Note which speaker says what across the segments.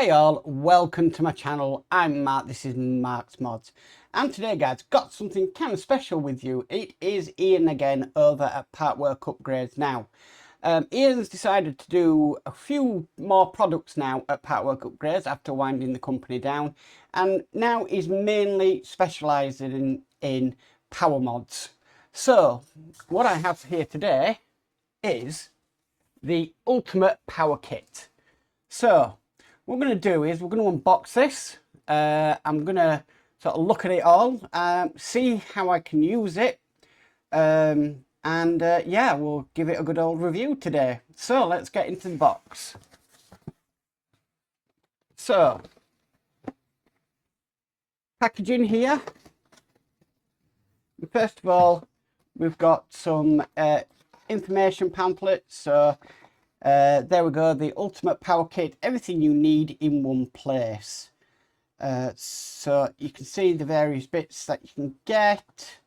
Speaker 1: Hi all, welcome to my channel. I'm Mark, this is Mark's Mods. And today guys, got something kind of special with you. It is Ian again over at Partwork Upgrades now. Ian's decided to do a few more products now at Partwork Upgrades after winding the company down. And now he's mainly specialising in power mods. So, what I have here today is the Ultimate Power Kit. So, what we're going to do is we're going to unbox this. I'm going to sort of look at it all, see how I can use it, yeah, we'll give it a good old review today. So let's get into the box. So, packaging here. First of all, we've got some information pamphlets. So there we go, the Ultimate Power Kit, everything you need in one place. So you can see the various bits that you can get.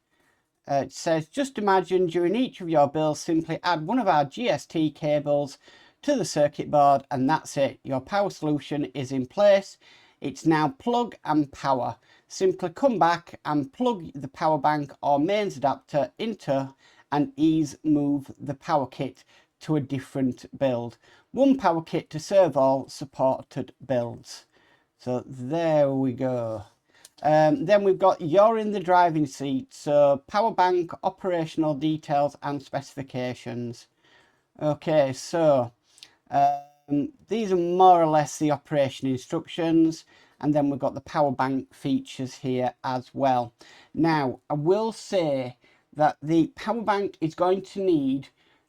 Speaker 1: It says, just imagine during each of your builds, simply add one of our GST cables to the circuit board and that's it. Your power solution is in place. It's now plug and power. Simply come back and plug the power bank or mains adapter into and ease move the power kit to a different build. One power kit to serve all supported builds. So there we go. Then we've got you're in the driving seat. So power bank, operational details and specifications. Okay, so these are more or less the operation instructions. And then we've got the power bank features here as well. Now, I will say that the power bank is going to need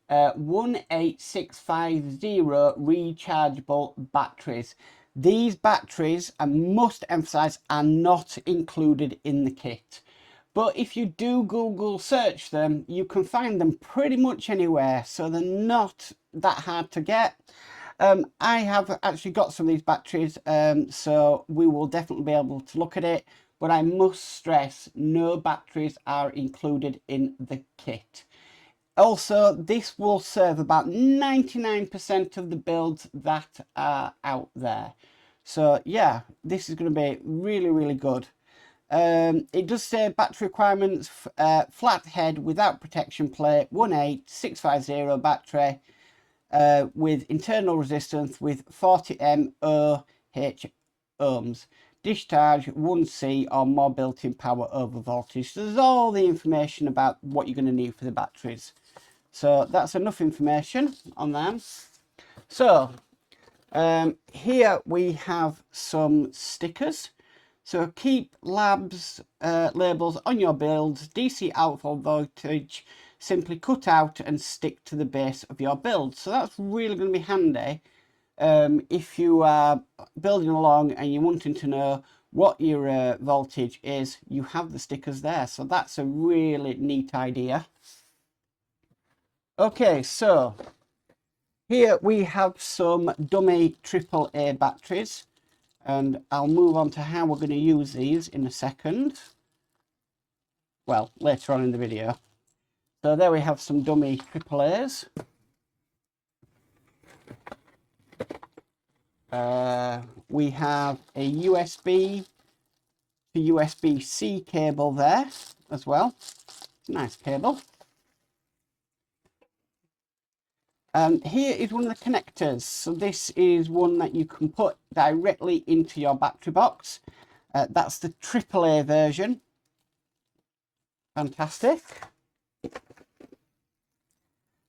Speaker 1: 18650 rechargeable batteries. These batteries, I must emphasize, are not included in the kit. But if you do Google search them, you can find them pretty much anywhere. So they're not that hard to get. I have actually got some of these batteries, so we will definitely be able to look at it. But I must stress, no batteries are included in the kit. Also, this will serve about 99% of the builds that are out there. So yeah, this is going to be really, really good. It does say battery requirements, flat head without protection plate, 18650 battery with internal resistance with 40 mAh ohms. Discharge 1C or more built-in power over voltage. So there's all the information about what you're going to need for the batteries. So that's enough information on them. So here we have some stickers. So keep labs labels on your builds. DC output voltage simply cut out and stick to the base of your build. So that's really going to be handy if you are building along and you're wanting to know what your voltage is. You have the stickers there. So that's a really neat idea. Okay, so here we have some dummy AAA batteries, and I'll move on to how we're going to use these in a second. Well, later on in the video. So there we have some dummy AAAs. We have a USB to USB-C cable there as well. It's a nice cable. Here is one of the connectors. So this is one that you can put directly into your battery box. That's the AAA version. Fantastic.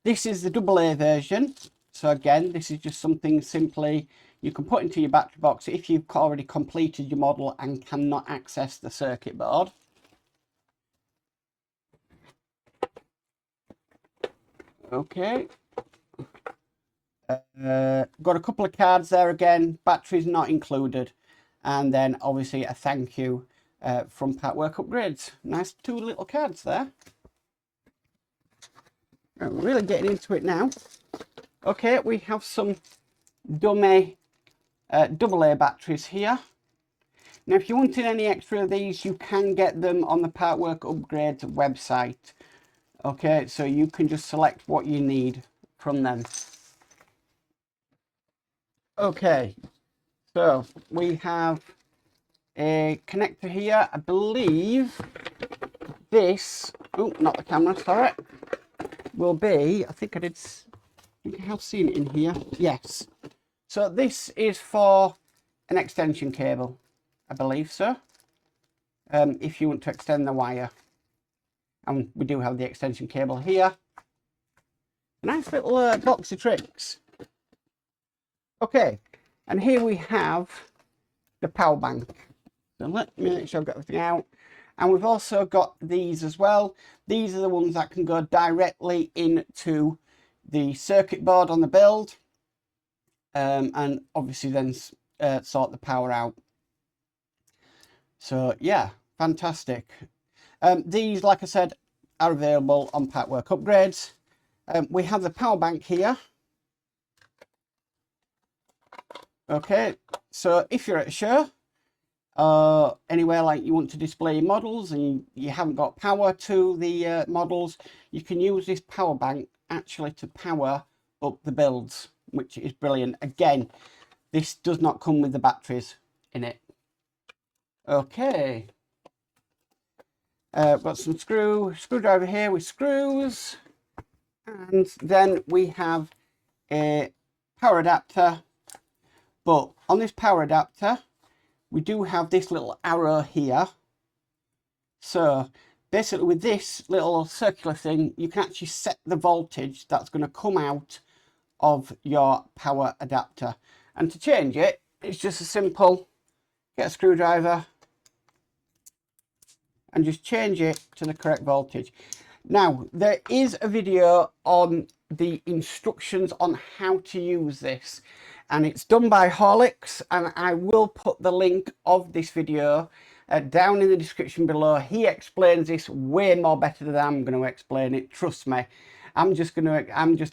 Speaker 1: This is the AA version. So again, this is just something simply you can put into your battery box if you've already completed your model and cannot access the circuit board. Okay. Got a couple of cards there again, batteries not included, and then obviously a thank you from Partwork Upgrades. Nice two little cards there. We're really getting into it now. Okay, we have some dummy AA batteries here. Now if you wanted any extra of these, you can get them on the Partwork Upgrades website. Okay, so you can just select what you need from them. Okay, So we have a connector here. I believe this, oh, not the camera, sorry, will be, I think I have seen it in here. Yes. So this is for an extension cable, I believe so. If you want to extend the wire. And we do have the extension cable here. Nice little box of tricks. Okay, and here we have the power bank. So let me make sure I've got everything out. And we've also got these as well. These are the ones that can go directly into the circuit board on the build. And obviously then sort the power out. So yeah, fantastic. These, like I said, are available on Partwork Upgrades. We have the power bank here. Okay, so if you're at a show, anywhere like you want to display your models and you haven't got power to the models, you can use this power bank actually to power up the builds, which is brilliant. Again, this does not come with the batteries in it. Okay, got some screwdriver here with screws, and then we have a power adapter. But on this power adapter, we do have this little arrow here. So basically with this little circular thing, you can actually set the voltage that's going to come out of your power adapter. And to change it, it's just a simple, get a screwdriver and just change it to the correct voltage. Now, there is a video on the instructions on how to use this, and it's done by Horlixs, and I will put the link of this video down in the description below. He explains this way more better than I'm going to explain it, trust me. I'm just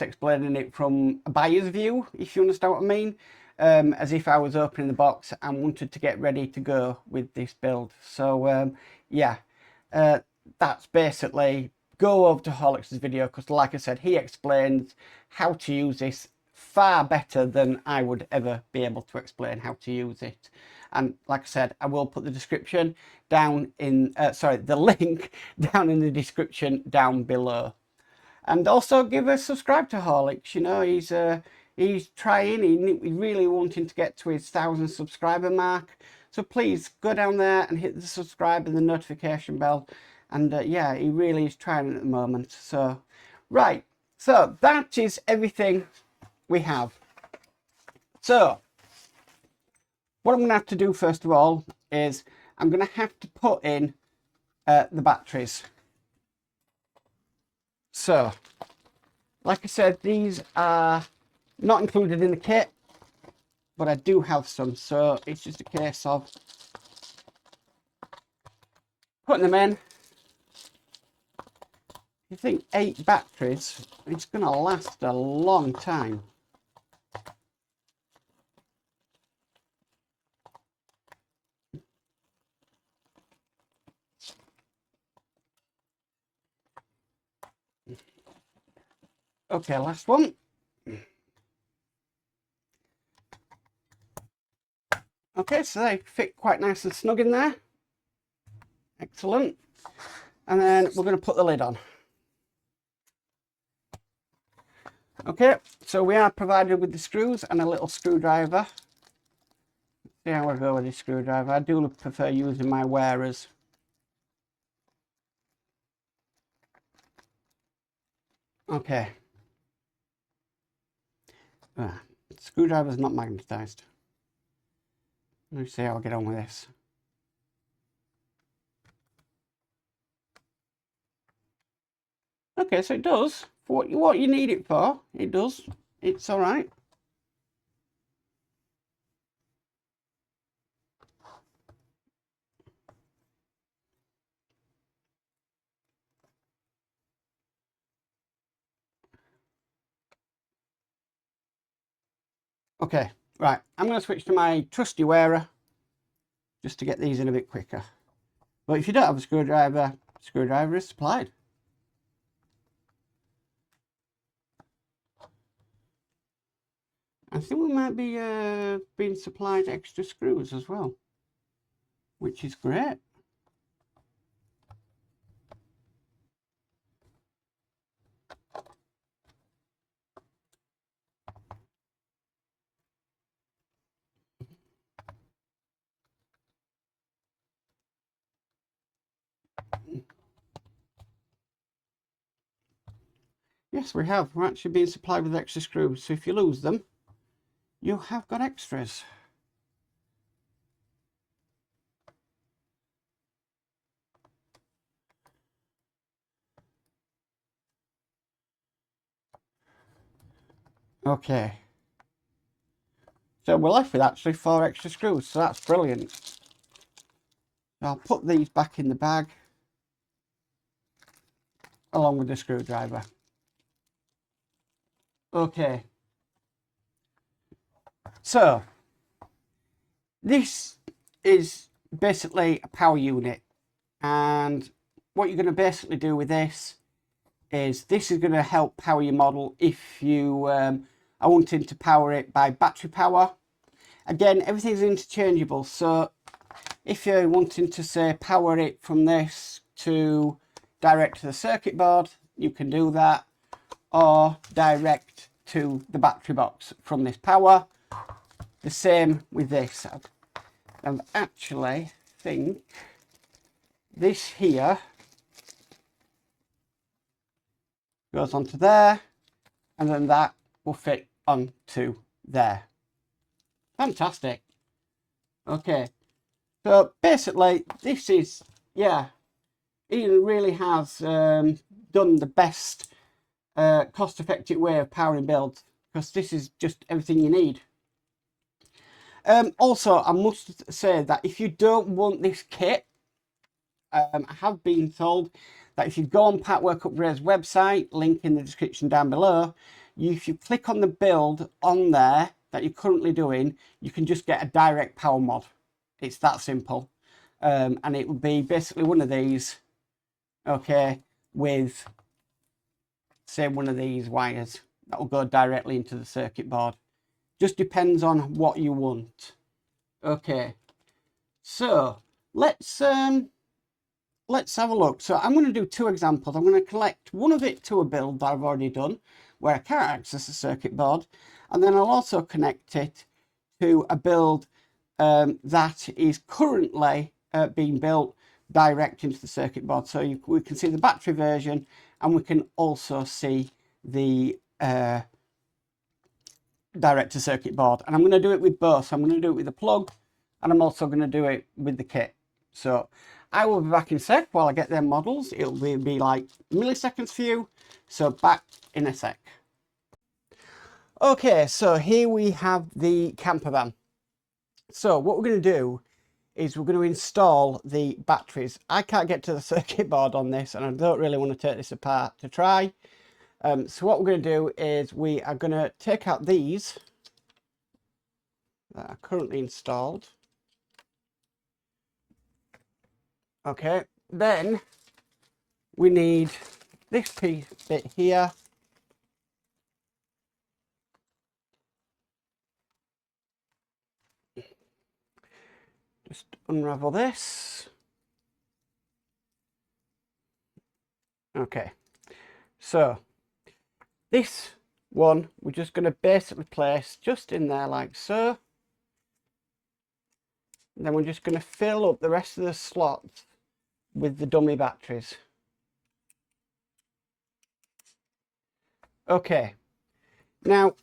Speaker 1: explaining it from a buyer's view, if you understand what I mean, as if I was opening the box and wanted to get ready to go with this build. So yeah, that's basically, go over to Horlixs' video, because like I said, he explains how to use this far better than I would ever be able to explain how to use it. And like I said, I will put the description down in, the link down in the description down below. And also give a subscribe to Horlicks. You know, he's trying, he's really wanting to get to his 1,000 subscriber mark. So please go down there and hit the subscribe and the notification bell. And yeah, he really is trying at the moment. So, right. So that is everything we have. So what I'm going to have to do first of all is I'm going to have to put in the batteries. So, like I said, these are not included in the kit, but I do have some. So it's just a case of putting them in. You think 8 batteries, it's going to last a long time. Okay, last one. Okay, so they fit quite nice and snug in there. Excellent. And then we're going to put the lid on. Okay, so we are provided with the screws and a little screwdriver. Let's see how I go with this screwdriver. I do prefer using my wearers. Okay. Screwdriver's not magnetized. Let's see how I get on with this. Okay, so it does. For what you need it for, it does. It's all right. Okay, right. I'm going to switch to my trusty wearer just to get these in a bit quicker. But if you don't have a screwdriver is supplied. I think we might be being supplied extra screws as well, which is great. Yes, we have. We're actually being supplied with extra screws, so if you lose them, you have got extras. Okay. So we're left with actually 4 extra screws, so that's brilliant. I'll put these back in the bag along with the screwdriver. Okay. So this is basically a power unit, and what you're going to basically do with this is going to help power your model if you are wanting to power it by battery power. Again, everything's interchangeable, so if you're wanting to say power it from this to direct to the circuit board, you can do that, or direct to the battery box from this power. The same with this. I actually think this here goes onto there, and then that will fit onto there. Fantastic. Okay, so basically this is, yeah, Ian really has done the best cost-effective way of powering builds, because this is just everything you need. Also, I must say that if you don't want this kit, I have been told that if you go on Partwork Upgrade's website, link in the description down below, if you click on the build on there that you're currently doing, you can just get a direct power mod. It's that simple. And it will be basically one of these, okay, with, say, one of these wires that will go directly into the circuit board. Just depends on what you want. Okay, so let's have a look. So I'm going to do 2 examples. I'm going to collect one of it to a build that I've already done where I can't access the circuit board, and then I'll also connect it to a build that is currently being built direct into the circuit board. So we can see the battery version, and we can also see the direct to circuit board. And I'm going to do it with both. So I'm going to do it with the plug, and I'm also going to do it with the kit. So I will be back in a sec while I get their models. It'll be like milliseconds for you. So back in a sec. Okay, so here we have the camper van. So what we're going to do is we're going to install the batteries. I can't get to the circuit board on this, and I don't really want to take this apart to try. So what we're going to do is we are going to take out these that are currently installed. Okay, then we need this piece bit here. Just unravel this. Okay, so this one we're just going to basically place just in there like so. And then we're just going to fill up the rest of the slots with the dummy batteries. Okay, now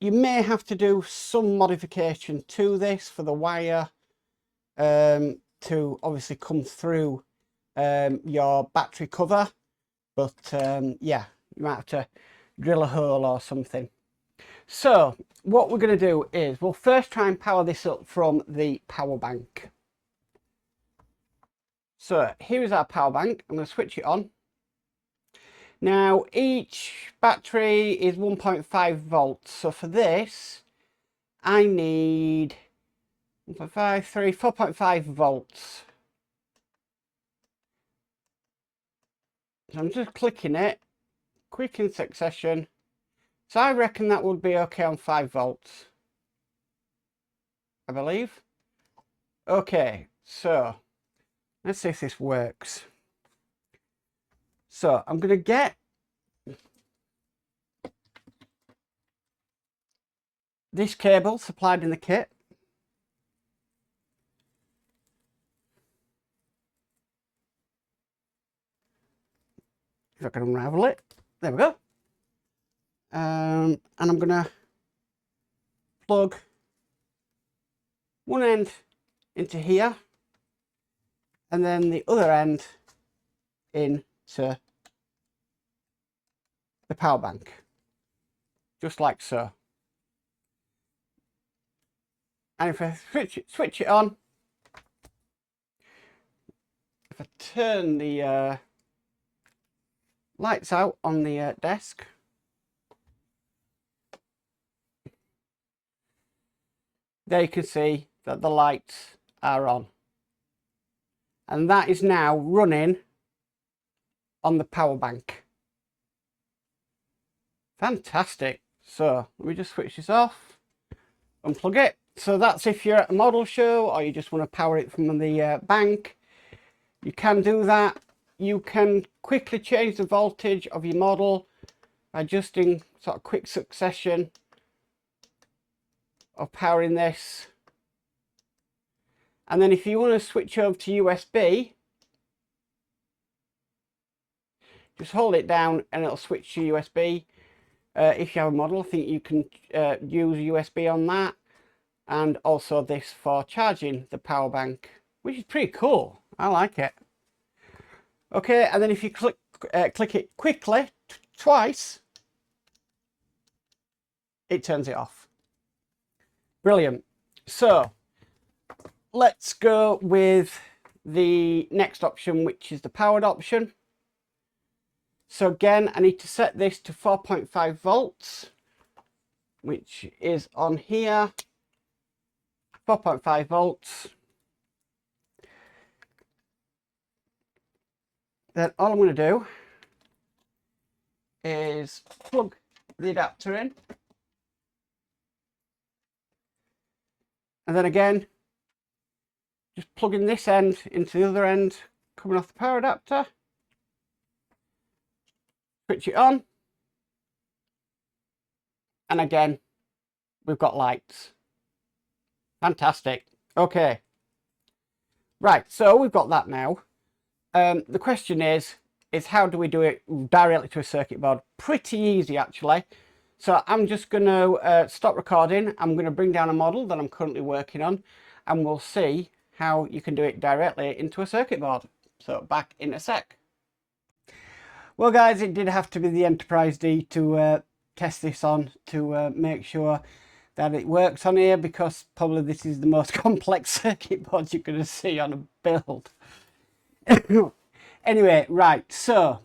Speaker 1: you may have to do some modification to this for the wire to obviously come through your battery cover, but yeah, you might have to drill a hole or something. So what we're going to do is we'll first try and power this up from the power bank. So here is our power bank. I'm going to switch it on. Now each battery is 1.5 volts, so for this I need 4.5 volts. So I'm just clicking it quick in succession. So I reckon that would be okay on 5 volts. I believe. Okay, so let's see if this works. So I'm going to get this cable supplied in the kit. If I can unravel it. There we go. And I'm going to plug one end into here and then the other end into the power bank, just like so. And if I switch it on, if I turn the lights out on the desk, there you can see that the lights are on. And that is now running on the power bank. Fantastic. So let me just switch this off, unplug it. So that's if you're at a model show or you just want to power it from the bank. You can do that. You can quickly change the voltage of your model by adjusting sort of quick succession of powering this. And then if you want to switch over to USB, just hold it down and it'll switch to USB. If you have a model, I think you can use USB on that. And also this for charging the power bank, which is pretty cool. I like it. Okay, and then if you click it quickly twice, it turns it off. Brilliant. So let's go with the next option, which is the powered option. So again, I need to set this to 4.5 volts, which is on here. 4.5 volts. Then all I'm going to do is plug the adapter in. And then again, just plugging this end into the other end, coming off the power adapter. Switch it on. And again, we've got lights. Fantastic. Okay. Right, so we've got that now. The question is how do we do it directly to a circuit board? Pretty easy, actually. So I'm just going to stop recording. I'm going to bring down a model that I'm currently working on, and we'll see how you can do it directly into a circuit board. So back in a sec. Well, guys, it did have to be the Enterprise D to test this on to make sure that it works on here, because probably this is the most complex circuit board you're going to see on a build. Anyway, right, so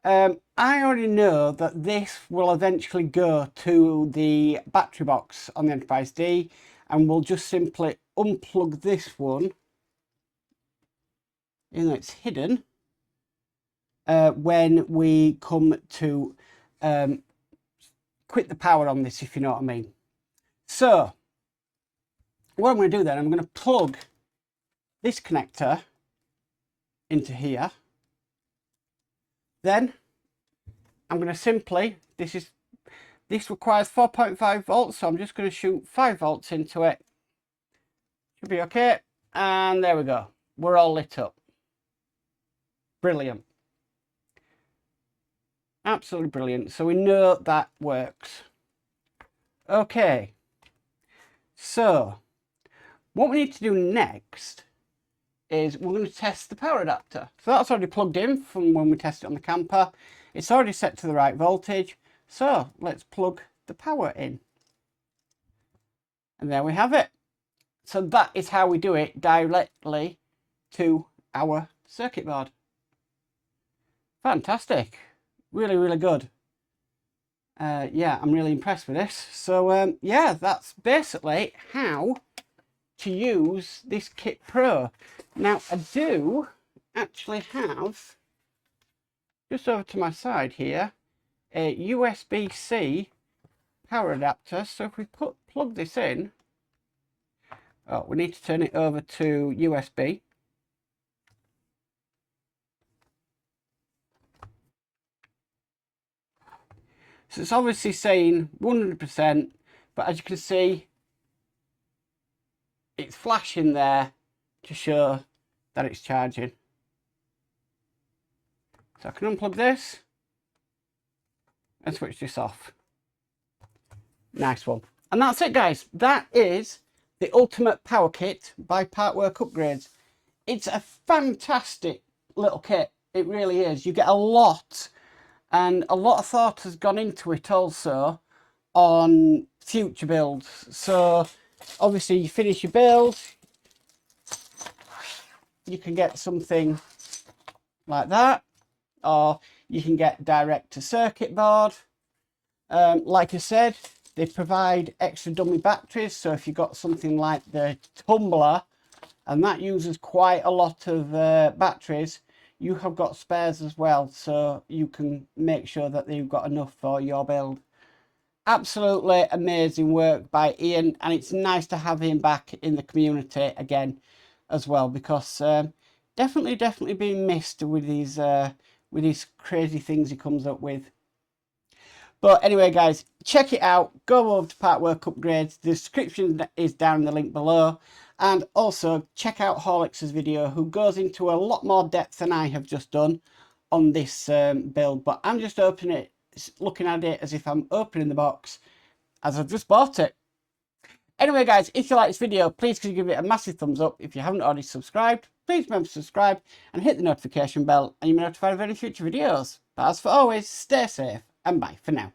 Speaker 1: I already know that this will eventually go to the battery box on the Enterprise D, and we'll just simply unplug this one, even though it's hidden, when we come to quit the power on this, if you know what I mean. So what I'm going to do then, I'm going to plug this connector into here. Then I'm going to simply, this requires 4.5 volts, so I'm just going to shoot 5 volts into it. Should be okay. And there we go. We're all lit up. Brilliant. Absolutely brilliant. So we know that works. Okay. So what we need to do next is we're going to test the power adapter. So that's already plugged in from when we tested it on the camper. It's already set to the right voltage. So let's plug the power in. And there we have it. So that is how we do it directly to our circuit board. Fantastic. Really, really good. Yeah, I'm really impressed with this. So yeah, that's basically how to use this Kit Pro. Now I do actually have, just over to my side here, a USB-C power adapter. So if we plug this in, Oh, we need to turn it over to USB. So it's obviously saying 100%, but as you can see, it's flashing there to show that it's charging. So I can unplug this and switch this off. Nice one. And that's it, guys. That is the Ultimate Power Kit by Partwork Upgrades. It's a fantastic little kit. It really is. You get a lot, and a lot of thought has gone into it also on future builds. So obviously you finish your build, you can get something like that, or you can get direct to circuit board. Like I said, they provide extra dummy batteries, so if you've got something like the tumbler and that uses quite a lot of batteries, you have got spares as well, so you can make sure that you've got enough for your build. Absolutely amazing work by Ian, and it's nice to have him back in the community again as well, because definitely being missed with these crazy things he comes up with. But anyway, guys, check it out. Go over to Partwork Upgrades. The description is down in the link below. And also check out Horlixs' video, who goes into a lot more depth than I have just done on this build. But I'm just opening it, looking at it as if I'm opening the box, as I've just bought it. Anyway, guys, if you like this video, please could you give it a massive thumbs up. If you haven't already subscribed, please remember to subscribe and hit the notification bell, and you'll be notified of any future videos. But as for always, stay safe and bye for now.